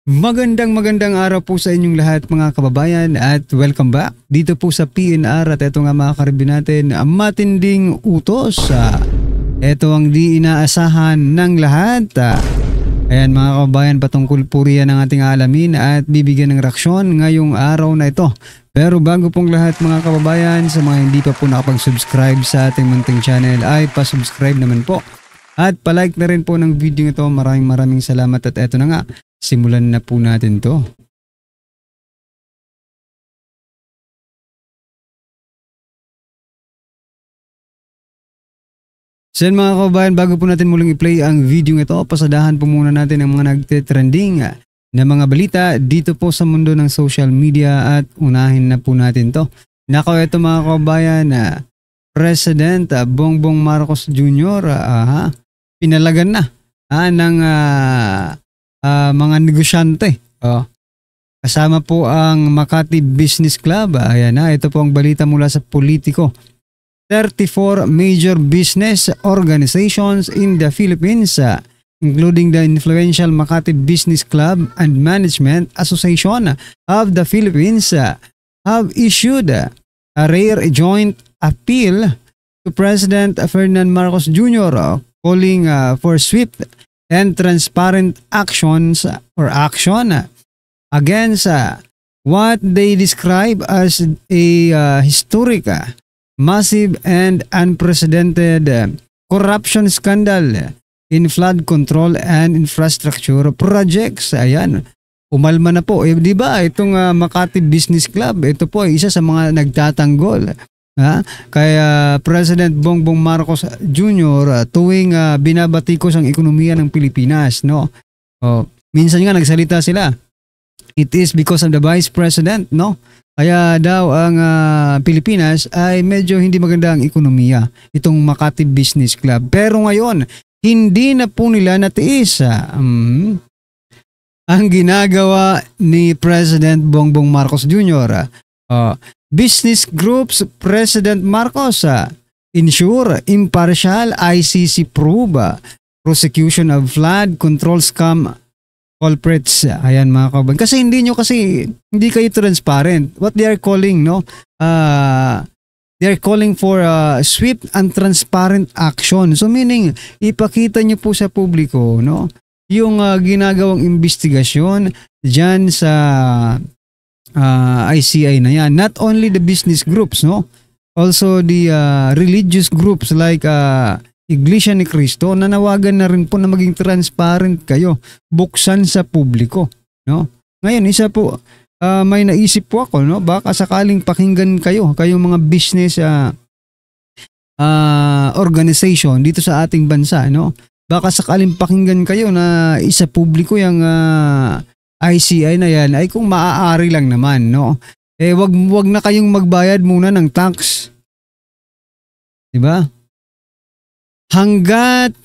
Magandang araw po sa inyong lahat mga kababayan at welcome back dito po sa PNR at ito nga mga karibin natin, matinding utos. Ito ang di inaasahan ng lahat. Ayan mga kababayan, patungkol po riyan ang ating alamin at bibigyan ng reaksyon ngayong araw na ito. Pero bago pong lahat mga kababayan, sa mga hindi pa po nakapag-subscribe sa ating munting channel ay pa-subscribe naman po. At palike na rin po ng video ito. Maraming salamat at eto na nga. Simulan na po natin to. So yan mga kababayan, bago po natin muling i-play ang video ito, pasadahan po muna natin ang mga nagte-trending na mga balita dito po sa mundo ng social media at unahin na po natin to. Nako, ito mga kababayan, President Bongbong Marcos Jr. Pinalagan na ng mga negosyante. Kasama po ang Makati Business Club. Ayan na, ito po ang balita mula sa Politico. 34 major business organizations in the Philippines, including the influential Makati Business Club and Management Association of the Philippines, have issued a rare joint appeal to President Ferdinand Marcos Jr. calling for swift and transparent actions or action against what they describe as a historic, massive and unprecedented corruption scandal in flood control and infrastructure projects. Ayan, umalma na po. Di ba itong Makati Business Club, ito po ay isa sa mga nagtatanggol kaya President Bongbong Marcos Jr. Tuwing binabatikos ang ekonomiya ng Pilipinas, no? Minsan nga nagsalita sila, it is because of the Vice President, no? Kaya daw ang Pilipinas ay medyo hindi maganda ang ekonomiya, itong Makati Business Club. Pero ngayon, hindi na po nila natiis ang ginagawa ni President Bongbong Marcos Jr. Business Group's President Marcos ensure impartial ICC probe prosecution of flood control scam culprits. Ayan mga kababayan. Kasi hindi kayo transparent. What they are calling, no? They are calling for swift and transparent action. So meaning, ipakita nyo po sa publiko, no? Yung ginagawang investigasyon dyan sa ICI na yan. Not only the business groups, no? Also the religious groups like Iglesia ni Cristo, nanawagan na rin po na maging transparent kayo, buksan sa publiko, no? Ngayon, isa po, may naisip po ako, no? Baka sakaling pakinggan kayong mga business organization dito sa ating bansa, no? Baka sakaling pakinggan kayo na isa publiko yung ICI na yan ay kung maaari lang naman, no? Wag na kayong magbayad muna ng tax. 'Di ba? Hangga't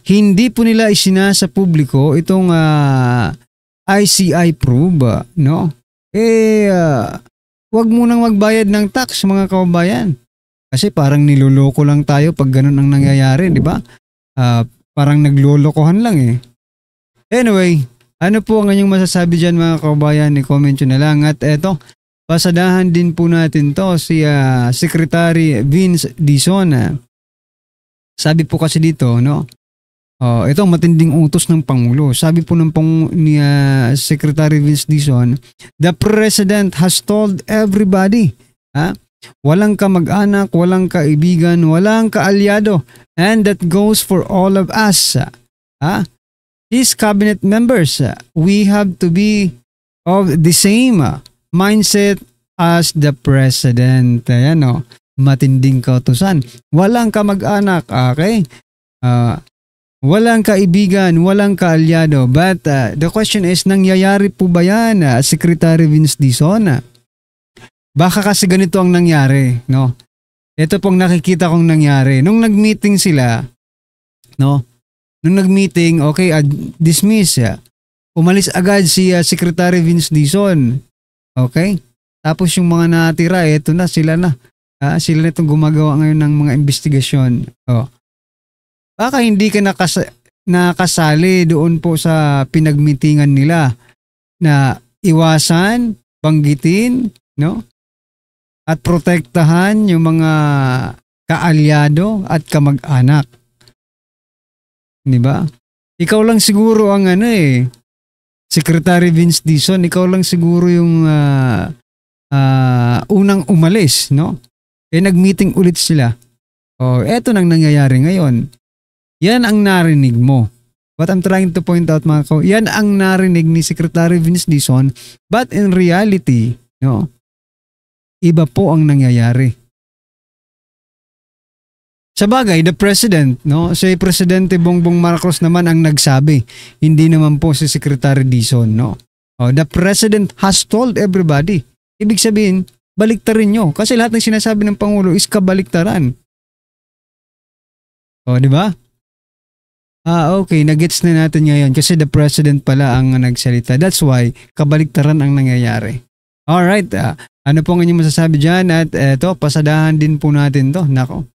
hindi po nila isinasa publiko itong ICI probe, no? Wag munang magbayad ng tax mga kababayan. Kasi parang niloloko lang tayo pag ganun ang nangyayari, 'di ba? Parang naglolokohan lang eh. Anyway, ano po ang inyong masasabi dyan mga kababayan? I-comment nyo na lang. At eto, pasadahan din po natin to si Secretary Vince Dizon. Sabi po kasi dito, no? Ito matinding utos ng Pangulo. Sabi po ni Secretary Vince Dizon, the President has told everybody, walang kamag-anak, walang kaibigan, walang kaalyado, and that goes for all of us. His cabinet members, we have to be of the same mindset as the President. Ayan, no? Matinding kautusan. Walang kamag-anak, okay? Walang kaibigan, walang kaalyado. But the question is, nangyayari po ba yan, Secretary Vince Dizon? Baka kasi ganito ang nangyari, no? Ito pong nakikita kong nangyari. Nung nag-meeting sila, no? Nung nag-meeting, okay, dismiss. Umalis agad si Secretary Vince Dizon. Okay? Tapos yung mga natira, eto na, sila na. Sila na itong gumagawa ngayon ng mga investigasyon. Baka hindi ka nakasali doon po sa pinagmitingan nila na iwasan, banggitin, no? At protektahan yung mga kaalyado at kamag-anak. 'Di ba? Ikaw lang siguro ang Secretary Vince Dizon, ikaw lang siguro yung unang umalis, no? Nag-meeting ulit sila. Eto nang nangyayari ngayon. Yan ang narinig mo. What I'm trying to point out yan ang narinig ni Secretary Vince Dizon, but in reality, no, iba po ang nangyayari. Sa bagay, the President, no, si Presidente Bongbong Marcos naman ang nagsabi, hindi naman po si Secretary Dizon, no. The President has told everybody. Ibig sabihin, baliktarin nyo. Kasi lahat ng sinasabi ng Pangulo is kabaliktaran. Di ba? Okay, nagets na natin ngayon kasi the President pala ang nagsalita. That's why, kabaliktaran ang nangyayari. Alright, ano po ang inyong masasabi dyan? At eto, pasadahan din po natin to. Nako.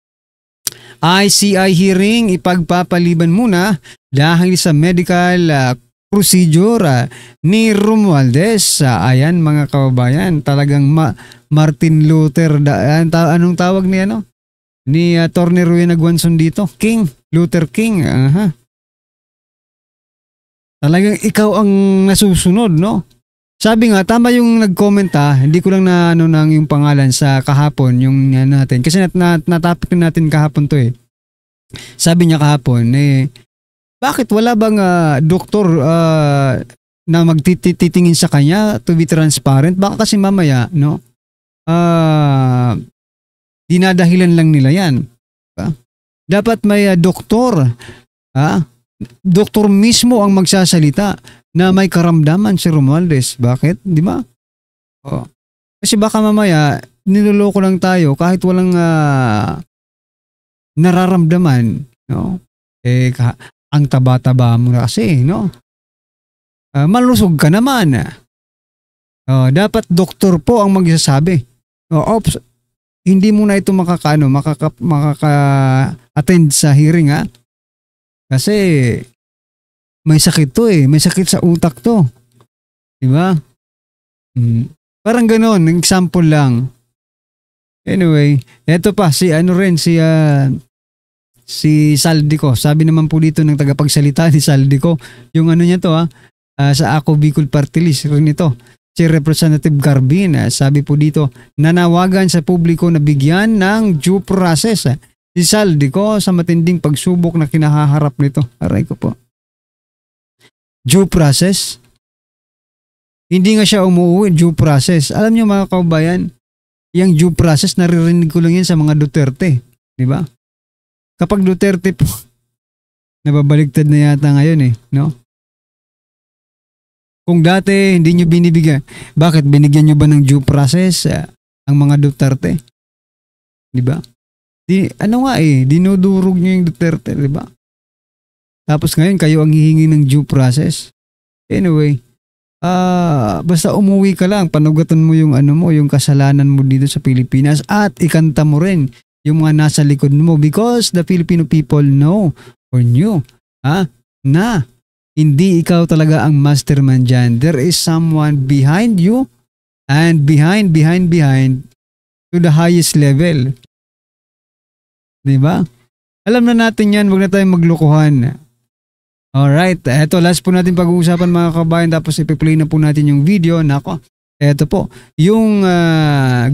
ICI hearing, ipagpapaliban muna dahil sa medical procedure ni Romualdez. Ayan mga kababayan, talagang Martin Luther, anong tawag niya, no? Ni Atty. Rowena Guanzon dito, King, Luther King. Talagang ikaw ang nasusunod, no? Sabi nga, tama yung nag-comment hindi ko lang na nang yung pangalan sa kahapon, yung natin. Kasi natapik natin kahapon to Sabi niya kahapon, bakit wala bang doktor na magtitingin sa kanya to be transparent? Baka kasi mamaya, no? Dinadahilan lang nila yan. Dapat may doktor, doktor mismo ang magsasalita na may karamdaman si Romualdez. Bakit? Di ba? Kasi baka mamaya, niloloko lang tayo kahit walang nararamdaman. No? Ang taba-taba mo na kasi, no? Malusog ka naman. Dapat doktor po ang magsasabi. Hindi mo na ito makaka-attend sa hearing, Kasi may sakit to may sakit sa utak to. Diba? Parang gano'n, example lang. Anyway, eto pa, si Saldico. Sabi naman po dito ng tagapagsalita ni Saldico, yung niya to sa Ako Bicol Party List rin ito. Si Representative Garbin, sabi po dito, nanawagan sa publiko na bigyan ng due process. Si Saldico sa matinding pagsubok na kinahaharap nito. Aray ko po. Due process? Hindi nga siya umuwi, due process. Alam niyo mga kaubayan, yung due process, naririnig ko lang yan sa mga Duterte. Di ba? Kapag Duterte po, nababaligtad na yata ngayon no? Kung dati hindi nyo binibigyan, bakit binigyan nyo ba ng due process ang mga Duterte? Di ba? Dinudurog nyo yung Duterte, di ba? Tapos ngayon kayo ang hihingi ng due process. Anyway, basta umuwi ka lang, panugatan mo yung yung kasalanan mo dito sa Pilipinas at ikanta mo rin yung mga nasa likod mo because the Filipino people know or knew na hindi ikaw talaga ang mastermind dyan. There is someone behind you and behind to the highest level. Diba? Alam na natin yan, wag na tayong maglukuhan. Alright, eto last po natin pag-uusapan mga kabayan tapos ipi-play na po natin yung video. Nako, eto po, yung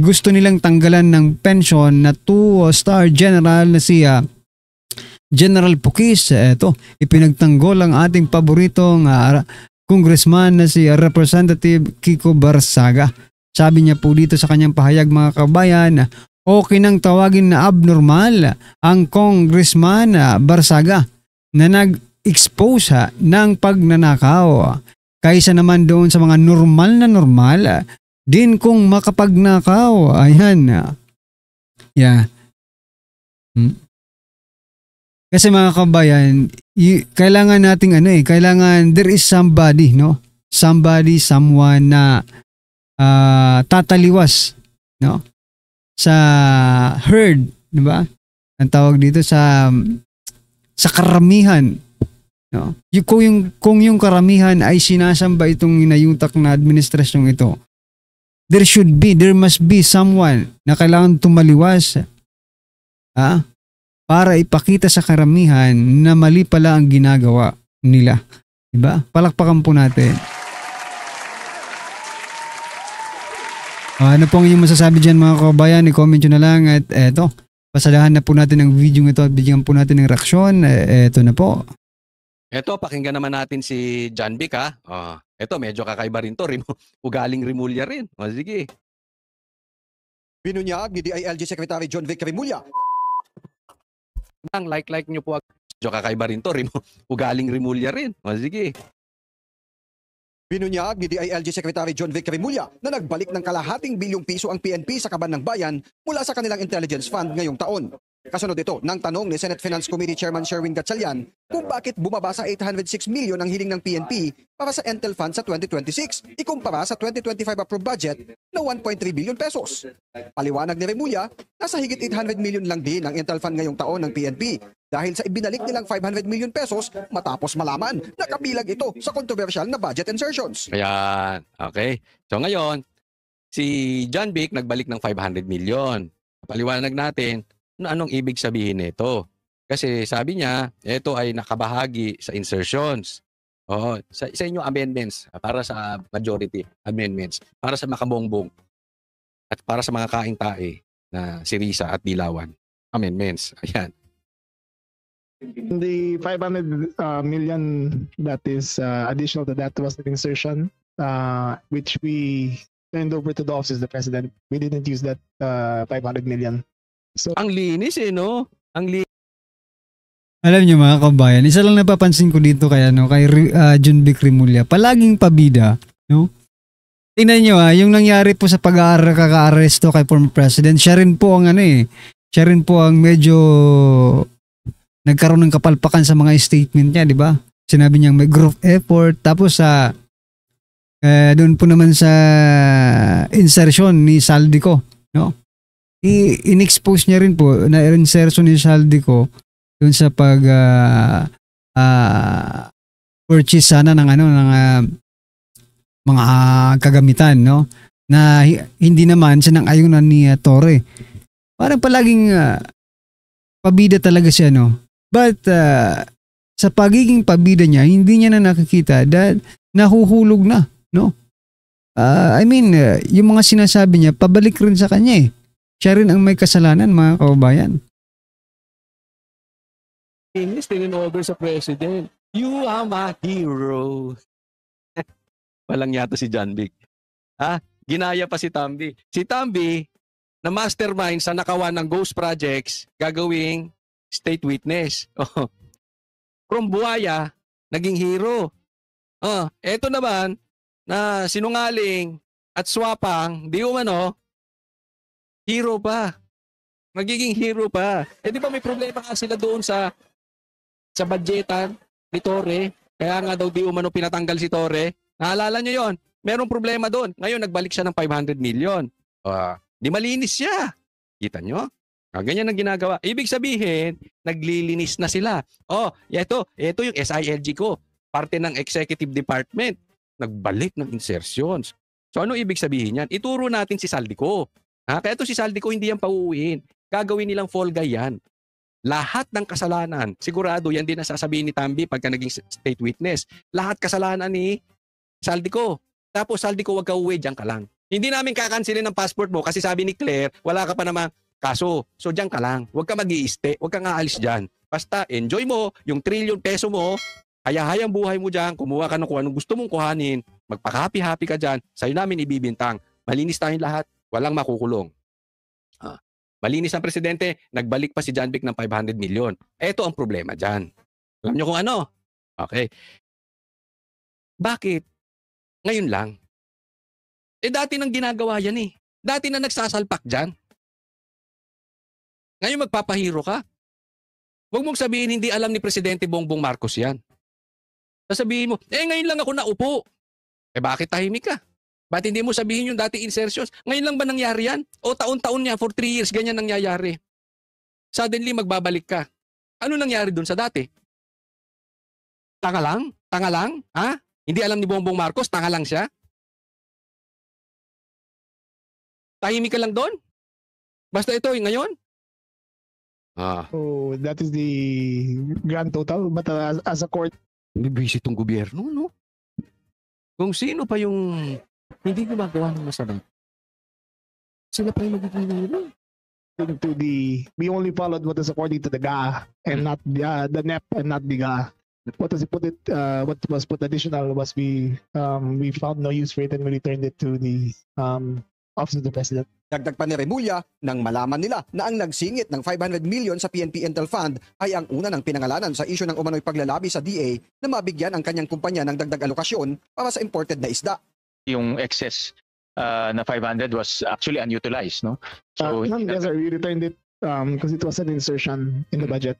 gusto nilang tanggalan ng pension na 2-star general na si General Pukis. Eto, ipinagtanggol ang ating paboritong congressman na si Representative Kiko Barsaga. Sabi niya po dito sa kanyang pahayag mga kabayan, okay nang tawagin na abnormal ang Congressman Barsaga na nag-expose ng pagnanakaw. Kaysa naman doon sa mga normal din kung makapagnakaw. Ayan. Yeah. Kasi mga kabayan, kailangan nating kailangan there is somebody, no? Someone na tataliwas, no? Sa herd, di ba? Ang tawag dito sa karamihan. No? Kung yung karamihan ay sinasamba itong inayutak na administrasyong ito, there must be someone na kailangan tumaliwas para ipakita sa karamihan na mali pala ang ginagawa nila. Diba? Palakpakan po natin. Ano pong inyong masasabi dyan mga kabayan? I-comment nyo na lang at eto, pasadahan na po natin ang video ito at bigyan po natin ng reaksyon. Eto na po. Eto, pakinggan naman natin si John Vic ha. Eto, medyo kakaiba rin to. Ugaling Rimulya rin. Sige. Binunyag ni DILG Secretary John Vic Rimulya. Like nyo po. Medyo kakaiba rin to. Ugaling Rimulya rin. Sige. Binunyag ni DILG Secretary John Vic Rimulya na nagbalik ng kalahating bilyong piso ang PNP sa kaban ng bayan mula sa kanilang intelligence fund ngayong taon. Kasunod ito ng tanong ni Senate Finance Committee Chairman Sherwin Gatchalian kung bakit bumaba sa 806 million ang hiling ng PNP para sa Intel Fund sa 2026 ikumpara sa 2025 approved budget na 1.3 billion pesos. Paliwanag ni Rimulya, nasa higit 800 million lang din ang Intel Fund ngayong taon ng PNP dahil sa ibinalik nilang 500 million pesos matapos malaman na kabilang ito sa controversial na budget insertions. Ayan. Okay. So ngayon, si John Vic nagbalik ng 500 million. Paliwanag natin anong ibig sabihin nito. Kasi sabi niya, ito ay nakabahagi sa insertions. Sa inyong amendments, para sa majority amendments, para sa makabongbong, at para sa mga kaing-tae na si Risa at Dilawan amendments. Ayan. The 500 million that is additional to that was the insertion, which we turned over to the office of the president. We didn't use that 500 million. So, ang linis no? Ang linis. Alam niyo mga kabayan, isa lang napapansin ko dito kay John Vic Rimulya, palaging pabida, no? Tingnan niyo yung nangyari po sa kaka-aresto kay former president, siya rin po ang siya rin po ang medyo nagkaroon ng kapalpakan sa mga statement niya, di ba? Sinabi niyang may group effort, tapos doon po naman sa insertion ni Saldico, no? In-expose niya rin po na insertion ni Saldico doon sa purchase sana ng mga kagamitan, no? Na hindi naman sinang-ayunan ni Torre. Parang palaging pabida talaga siya, no? But sa pagiging pabida niya, hindi niya na nakikita dahil nahuhulog na, no? Yung mga sinasabi niya, pabalik rin sa kanya eh. Siya rin ang may kasalanan, mga kababayan. English, over sa president. You are my hero. Walang yata si John Vic. Ginaya pa si Tambi. Si Tambi, na mastermind sa nakawan ng ghost projects, gagawing state witness. From buhaya, naging hero. Eto naman, na sinungaling at swapang, di umano, hero pa. Magiging hero pa. Di ba may problema nga sila doon sa budgetan ni Torre? Kaya nga daw di umano pinatanggal si Torre. Naalala nyo yon? Merong problema doon. Ngayon nagbalik siya ng 500 million. Di malinis siya. Kita nyo? Ganyan ang ginagawa. Ibig sabihin, naglilinis na sila. Ito yung SILG ko. Parte ng executive department. Nagbalik ng insertions. So ano ibig sabihin yan? Ituro natin si Saldico. Kaya ito si Saldico hindi yan pauuwiin. Gagawin nilang fall guy yan. Lahat ng kasalanan, sigurado yan din ang sasabihin ni Tambi pagka naging state witness. Lahat kasalanan ni Saldico. Tapos Saldico, wag ka uwi, diyan ka lang. Hindi namin kakansilin ng passport mo kasi sabi ni Claire, wala ka pa namang kaso. So diyan ka lang. Wag ka mag-i-stay, wag kang aalis diyan. Basta enjoy mo yung trillion peso mo, hayahayang buhay mo diyan, kumuha ka ng kung anong gusto mong kuhanin, magpaka-happy-happy ka diyan, sa'yo namin ibibintang. Malinis tayong lahat, walang makukulong. Malinis ang presidente, nagbalik pa si John Vic ng 500 million. Ito ang problema diyan. Alam niyo kung ano? Okay. Bakit? Ngayon lang. Dati nang ginagawa yan eh. Dati na nagsasalpak dyan. Ngayon magpapahiro ka. Huwag mong sabihin hindi alam ni Presidente Bongbong Marcos yan. Sasabihin mo, ngayon lang ako naupo. Bakit tahimik ka? Ba't hindi mo sabihin yung dati insertions? Ngayon lang ba nangyari yan? O taon-taon niya, for 3 years, ganyan nangyayari. Suddenly magbabalik ka. Ano nangyari dun sa dati? Tanga lang? Tanga lang? Ha? Hindi alam ni Bongbong Marcos, tanga lang siya? Tahimik ka lang doon? Basta ito, yung ngayon? So that is the grand total. But as a court, Bibisi itong gobyerno, no? Kung sino pa yung hindi gumagawa ng masama, sila pa yung magiging to we only followed what is according to the GA and not the NEP and not the GA. What was put additional was we found no use for it and we returned it to the Office of the President. Dagdag pa ni Remulla nang malaman nila na ang nagsingit ng 500 million sa PNP Intel Fund ay ang una ng pinangalanan sa isyu ng umano'y paglalabi sa DA na mabigyan ang kanyang kumpanya ng dagdag alokasyon para sa imported na isda. Yung excess na 500 was actually unutilized, no? So Yes, sir, we returned it because it was an insertion in the budget.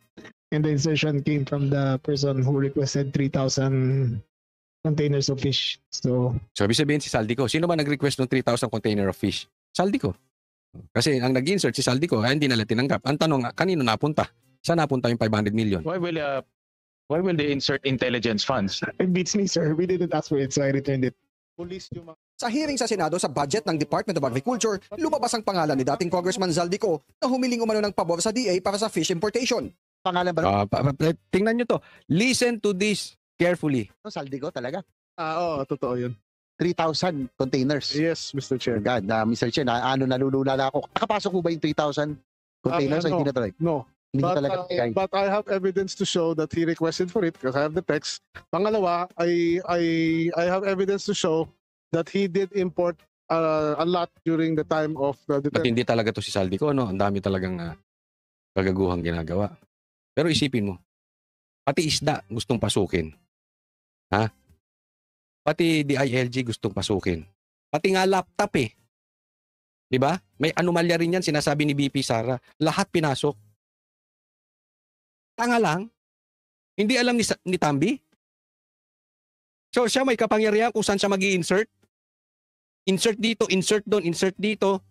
And the insertion came from the person who requested 3,000 containers of fish. So ibig sabihin si Saldico. Sino ba nag-request ng 3,000 container of fish? Saldico. Kasi ang nag-insert si Saldico, ay hindi nila tinanggap. Ang tanong, kanino napunta? Saan napunta yung 500 million? why will they insert intelligence funds? it beats me, sir. We didn't ask for it, so I returned it. Sa hearing sa Senado sa budget ng Department of Agriculture, lumabas ang pangalan ni dating Congressman Zaldico na humiling umano ng pabor sa DA para sa fish importation. Pangalan ba? Tingnan nyo to. Listen to this carefully. Saldico talaga. Oo, totoo yun. 3,000 containers. Yes, Mr. Chair. God, Mr. Chair, nalulula na ako. Nakapasok ko ba yung 3,000 containers? Ay, no. hindi na talaga. No. Hindi ko talaga bigay. But I have evidence to show that he requested for it because I have the text. Pangalawa, I have evidence to show that he did import a lot during the time of the At hindi talaga to si Saldico, no? Ang dami talagang kagaguhang ginagawa. Pero isipin mo, pati isda gustong pasukin. Ha? Pati DILG gustong pasukin. Pati nga laptop eh. 'Di ba? May anomalya rin yan, sinasabi ni BP Sara. Lahat pinasok. Tanga lang. Hindi alam ni Tambi. So siya may kapangyarihan kung saan siya mag-i-insert. Insert dito, insert doon, insert dito.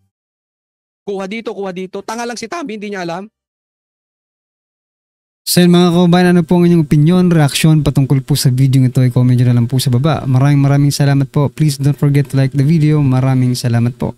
Kuha dito, kuha dito. Tanga lang si Tambi, hindi niya alam. So yun, mga kababayan, ano po ang inyong opinion, reaksyon patungkol po sa video ito, i-comment nyo na lang po sa baba. Maraming salamat po. Please don't forget to like the video. Maraming salamat po.